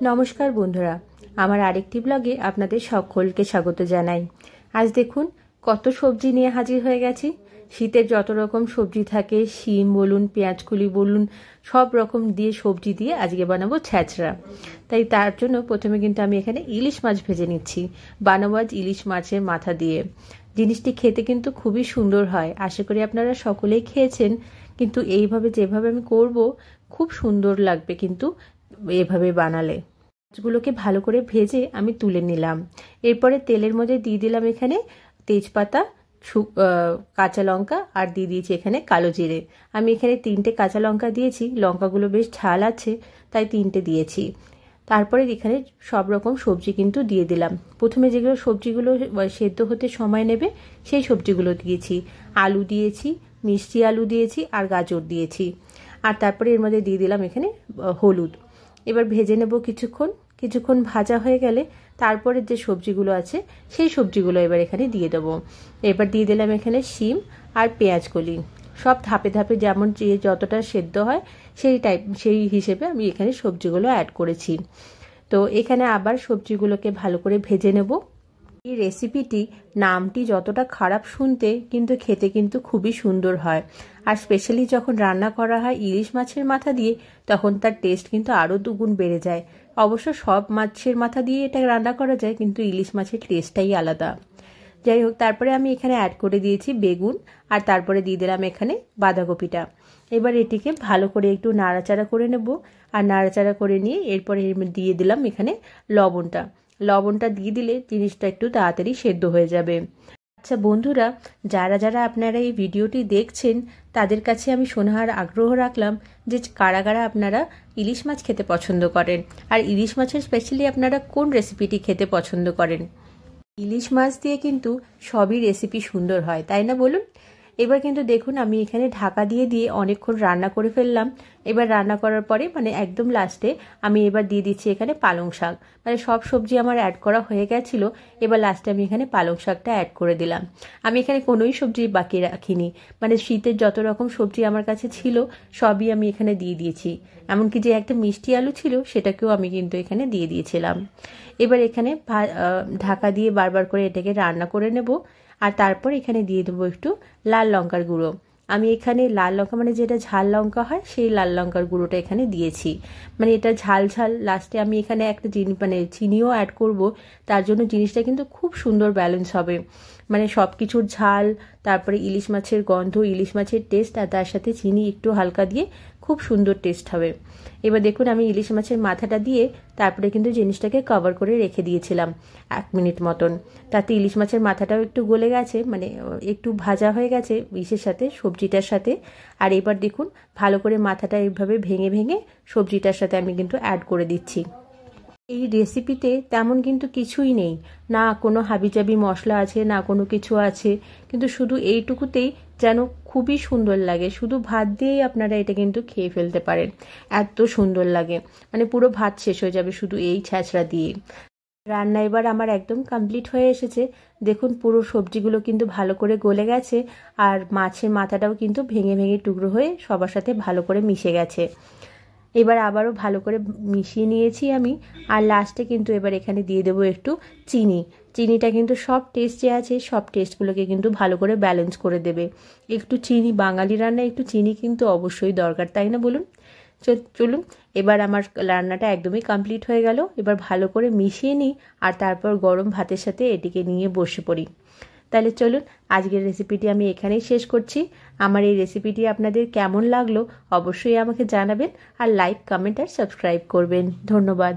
নমস্কার বন্ধুরা, আমার আরেকটি ব্লগে আপনাদের সকলকে স্বাগত জানাই। আজ দেখুন কত সবজি নিয়ে হাজির হয়ে গেছি। শীতের যত রকম সবজি থাকে, শিম বলুন, পেঁয়াজকলি বলুন, সব রকম দিয়ে সবজি দিয়ে আজকে বানাবো ছ্যাঁচড়া। তাই তার জন্য প্রথমে কিন্তু আমি এখানে ইলিশ মাছ ভেজে নিচ্ছি। বানাবো আজ ইলিশ মাছের মাথা দিয়ে। জিনিসটি খেতে কিন্তু খুবই সুন্দর হয়। আশা করি আপনারা সকলেই খেয়েছেন, কিন্তু এইভাবে যেভাবে আমি করব খুব সুন্দর লাগবে কিন্তু এভাবে বানালে। মাছগুলোকে ভালো করে ভেজে আমি তুলে নিলাম। এরপরে তেলের মধ্যে দিয়ে দিলাম এখানে তেজপাতা, কাঁচা লঙ্কা আর দিয়ে দিয়েছি এখানে কালো জিরে। আমি এখানে 3টে কাঁচা লঙ্কা দিয়েছি, লঙ্কাগুলো বেশ ঝাল আছে তাই 3টে দিয়েছি। তারপরে এখানে সব রকম সবজি কিন্তু দিয়ে দিলাম। প্রথমে যেগুলো সবজিগুলো সেদ্ধ হতে সময় নেবে সেই সবজিগুলো দিয়েছি। আলু দিয়েছি, মিষ্টি আলু দিয়েছি আর গাজর দিয়েছি। আর তারপরে এর মধ্যে দিয়ে দিলাম এখানে হলুদ। এবার ভেজে নেব কিছুক্ষণ ভাজা হয়ে গেলে তারপরে যে সবজিগুলো আছে সেই সবজিগুলো এবার এখানে দিয়ে দেবো। এবার দিয়ে দিলাম এখানে শিম আর পেঁয়াজকলি। সব ধাপে ধাপে যেমন যতটা সেদ্ধ হয় সেই হিসেবে আমি এখানে সবজিগুলো অ্যাড করেছি। তো এখানে আবার সবজিগুলোকে ভালো করে ভেজে নেব। এই রেসিপিটি নামটি যতটা খারাপ শুনতে, কিন্তু খেতে কিন্তু খুবই সুন্দর হয়। আর স্পেশালি যখন রান্না করা হয় ইলিশ মাছের মাথা দিয়ে, তখন তার টেস্ট কিন্তু আরও দুগুণ বেড়ে যায়। অবশ্য সব মাছের মাথা দিয়ে এটা রান্না করা যায়, কিন্তু ইলিশ মাছের টেস্টটাই আলাদা। যাই হোক, তারপরে আমি এখানে অ্যাড করে দিয়েছি বেগুন, আর তারপরে দিয়ে দিলাম এখানে বাঁধাকপিটা। এবার এটিকে ভালো করে একটু নাড়াচাড়া করে নেব। আর নাড়াচাড়া করে নিয়ে এরপরে দিয়ে দিলাম এখানে লবণটা দিয়ে দিলে জিনিসটা একটু তাড়াতাড়ি সেদ্ধ হয়ে যাবে। আচ্ছা বন্ধুরা, যারা আপনারা এই ভিডিওটি দেখছেন তাদের কাছে আমি শোনার আগ্রহ রাখলাম যে কারা আপনারা ইলিশ মাছ খেতে পছন্দ করেন, আর ইলিশ মাছের স্পেশালি আপনারা কোন রেসিপিটি খেতে পছন্দ করেন। ইলিশ মাছ দিয়ে কিন্তু সবই রেসিপি সুন্দর হয়, তাই না বলুন? এবার কিন্তু দেখুন আমি এখানে ঢাকা দিয়ে অনেকক্ষণ রান্না করে ফেললাম। এবার রান্না করার পরে একদম লাস্টে আমি এবার দিয়ে দিচ্ছি এখানে পালং শাক। সব সবজি আমার অ্যাড করা হয়ে গেছিল। এবার লাস্টে আমি এখানে পালং শাকটা অ্যাড করে দিলাম। আমি এখানে কোনোই সবজি বাকি রাখিনি। শীতের যত রকম সবজি আমার কাছে ছিল সবই আমি এখানে দিয়ে দিয়েছি। এমনকি যে একটা মিষ্টি আলু ছিল সেটাকেও আমি কিন্তু এখানে দিয়ে দিয়েছিলাম। এবার এখানে ঢাকা দিয়ে বারবার করে এটাকে রান্না করে নেব। আর তারপর এখানে দিয়ে দেবো একটু লাল লঙ্কার গুঁড়ো। আমি এখানে লাল লঙ্কা যেটা ঝাল লঙ্কা হয় সেই লাল লঙ্কার গুঁড়োটা এখানে দিয়েছি। এটা ঝাল লাস্টে আমি এখানে একটা চিনিও অ্যাড করব। তার জন্য জিনিসটা কিন্তু খুব সুন্দর ব্যালেন্স হবে। সব কিছুর ঝাল, তারপরে ইলিশ মাছের গন্ধ, ইলিশ মাছের টেস্ট, আর তার সাথে চিনি একটু হালকা দিয়ে খুব সুন্দর টেস্ট হবে। এবার দেখুন আমি ইলিশ মাছের মাথাটা দিয়ে তারপরে কিন্তু জিনিসটাকে কভার করে রেখে দিয়েছিলাম 1 মিনিট মতন। তাতে ইলিশ মাছের মাথাটাও একটু গলে গেছে, একটু ভাজা হয়ে গেছে ইলিশের সাথে, সবজিটার সাথে। আর এবার দেখুন ভালো করে মাথাটা এইভাবে ভেঙে সবজিটার সাথে আমি কিন্তু অ্যাড করে দিচ্ছি। এই রেসিপিতে তেমন কিন্তু কিছুই নেই, না কোনো হাবিজাবি মশলা আছে, না কোনো কিছু আছে, কিন্তু শুধু এইটুকুতেই যেন খুবই সুন্দর লাগে। শুধু ভাত দিয়েই আপনারা এটা কিন্তু খেয়ে ফেলতে পারেন, এত সুন্দর লাগে। পুরো ভাত শেষ হয়ে যাবে শুধু এই ছ্যাঁচড়া দিয়ে। রান্না এবার আমার একদম কমপ্লিট হয়ে এসেছে। দেখুন পুরো সবজিগুলো কিন্তু ভালো করে গলে গেছে, আর মাছের মাথাটাও কিন্তু ভেঙে টুকরো হয়ে সবার সাথে ভালো করে মিশে গেছে। এবার আবারও ভালো করে মিশিয়ে নিয়েছি আমি। আর লাস্টে কিন্তু এবার এখানে দিয়ে দেবো একটু চিনিটা কিন্তু সব টেস্ট যে আছে সব টেস্টগুলোকে কিন্তু ভালো করে ব্যালেন্স করে দেবে। একটু চিনি, বাঙালি রান্নায় একটু চিনি কিন্তু অবশ্যই দরকার, তাই না বলুন? চলুন, এবার আমার রান্নাটা একদমই কমপ্লিট হয়ে গেল। এবার ভালো করে মিশিয়ে নিই, আর তারপর গরম ভাতের সাথে এটিকে নিয়ে বসে পড়ি। তাহলে চলুন, আজকের রেসিপিটি আমি এখানেই শেষ করছি। আমার এই রেসিপিটি আপনাদের কেমন লাগলো অবশ্যই আমাকে জানাবেন, আর লাইক, কমেন্ট আর সাবস্ক্রাইব করবেন। ধন্যবাদ।